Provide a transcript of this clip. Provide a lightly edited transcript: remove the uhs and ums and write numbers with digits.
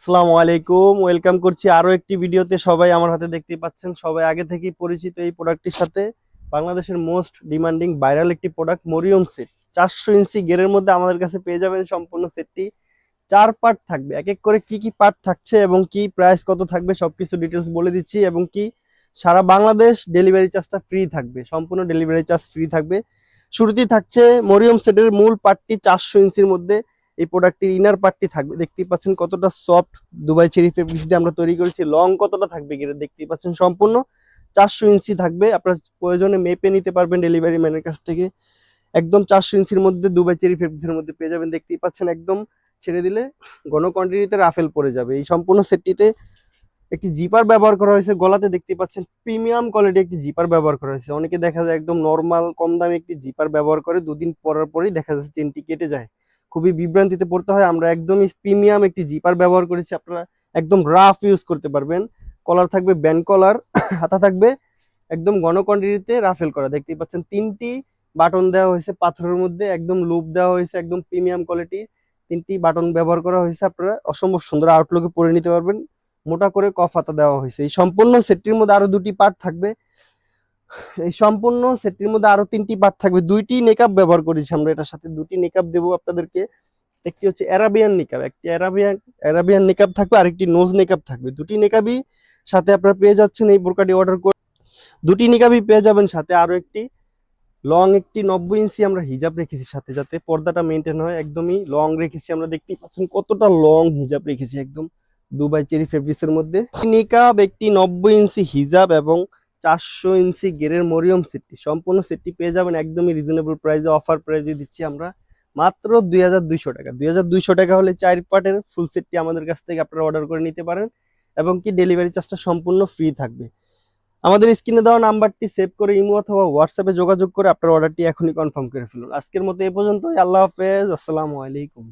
আসসালামু আলাইকুম, ওয়েলকাম করছি আরো একটি ভিডিওতে। সবাই আমার হাতে দেখতেই পাচ্ছেন, সবাই আগে থেকেই পরিচিত এই প্রোডাক্টটির সাথে। বাংলাদেশের মোস্ট ডিমান্ডিং ভাইরাল একটি প্রোডাক্ট মরিয়ম সেট 400 ইঞ্চি গেরের মধ্যে আমাদের কাছে পেয়ে যাবেন। সম্পূর্ণ সেটটি 4 পার্ট থাকবে। এক এক করে কি কি পার্ট থাকছে এবং কি প্রাইস কত থাকবে সবকিছু ডিটেলস বলে দিচ্ছি। এবং কি সারা বাংলাদেশ ডেলিভারি চার্জটা ফ্রি থাকবে, সম্পূর্ণ ডেলিভারি চার্জ ফ্রি থাকবে। শুরুতেই থাকছে মরিয়ম সেটের মূল পার্টটি 400 ইঞ্চির মধ্যে। এই প্রোডাক্টটির ইনার পার্টটি থাকবে, দেখতেই পাচ্ছেন কতটা সফট দুবাই চেরি ফেব্রিক্স দিয়ে আমরা তৈরি করেছি। লং কতটা থাকবে গিয়ে দেখতেই পাচ্ছেন, সম্পূর্ণ 400 ইঞ্চি থাকবে। আপনার প্রয়োজনে মেপে নিতে পারবেন ডেলিভারি ম্যানের কাছ থেকে। একদম 400 ইঞ্চির মধ্যে দুবাই চেরি ফেব্রিক্সের মধ্যে পেয়ে যাবেন, দেখতেই পাচ্ছেন। একদম ছেড়ে দিলে ঘন কোয়ান্টিটিতে রাফেল পড়ে যাবে। এই সম্পূর্ণ সেটটিতে একটি জিপার ব্যবহার করা হয়েছে গলাতে, দেখতে পাচ্ছেন প্রিমিয়াম কোয়ালিটি একটি জিপার ব্যবহার করা হয়েছে। অনেকে দেখা যায় একদম নর্মাল কম দামে একটি জিপার ব্যবহার করে, দুদিন পরার পরেই দেখা যাচ্ছে চেনটি কেটে যায়, খুবই বিভ্রান্তিতে পড়তে হয়। আমরা একদমই প্রিমিয়াম একটি জিপার ব্যবহার করেছি, আপনারা একদম রাফ ইউজ করতে পারবেন। কলার থাকবে ব্যান্ড কলার, হাতা থাকবে একদম ঘন কোয়ান্টিটিতে রাফেল করা, দেখতেই পাচ্ছেন। 3টি বাটন দেওয়া হয়েছে পাথরের মধ্যে, একদম লুপ দেওয়া হয়েছে, একদম প্রিমিয়াম কোয়ালিটি 3টি বাটন ব্যবহার করা হয়েছে। আপনারা অসম্ভব সুন্দর আউটলুকে পরে নিতে পারবেন। মোটা করে কফ হাতা দেওয়া হয়েছে। এই সম্পূর্ণ সেটটির মধ্যে আরো 2টি পার্ট থাকবে। এই সম্পূর্ণ সেটটির মধ্যে আরো 3টি পার্ট থাকবে। 2টি নেকআপ ব্যবহার করেছি আমরা এটার সাথে, 2টি নেকআপ দেবো আপনাদেরকে। একটি হচ্ছে অ্যারাবিয়ান নেকআপ, একটি অ্যারাবিয়ান নেকআপ থাকবে, আরেকটি নোজ নেকআপ থাকবে। 2টি নেকআপই সাথে আপনারা পেয়ে যাচ্ছেন এই বোরকাটি অর্ডার করে। 2টি নেকআপই পেয়ে যাবেন সাথে আরো একটি লং একটি 90 ইঞ্চি আমরা হিজাব রেখেছি সাথে, যাতে পর্দাটা মেনটেন হয়। একদমই লং রেখেছি আমরা, দেখতেই পাচ্ছেন কতটা লং হিজাব রেখেছি, একদম দুবাই চেরি ফেব্রিক্সের মধ্যে। নিকাব একটি 90 ইঞ্চি হিজাব এবং 400 ইঞ্চি গেরের মরিয়ম সেটটি, সম্পূর্ণ সেটটি পেয়ে যাবেন একদমই রিজনেবল প্রাইসে। অফার প্রাইসে দিচ্ছি আমরা মাত্র 2200 টাকা। 2200 টাকা হলে 4 পার্টের ফুল সেটটি আমাদের কাছ থেকে আপনারা অর্ডার করে নিতে পারেন। এবং কি ডেলিভারি চার্জটা সম্পূর্ণ ফ্রি থাকবে। আমাদের স্ক্রিনে দেওয়া নাম্বারটি সেভ করে ইমো অথবা হোয়াটসঅ্যাপে যোগাযোগ করে আপনার অর্ডারটি এখনই কনফার্ম করে ফেলুন। আজকের মতো এ পর্যন্তই। আল্লাহ হাফেজ, আসসালামু আলাইকুম।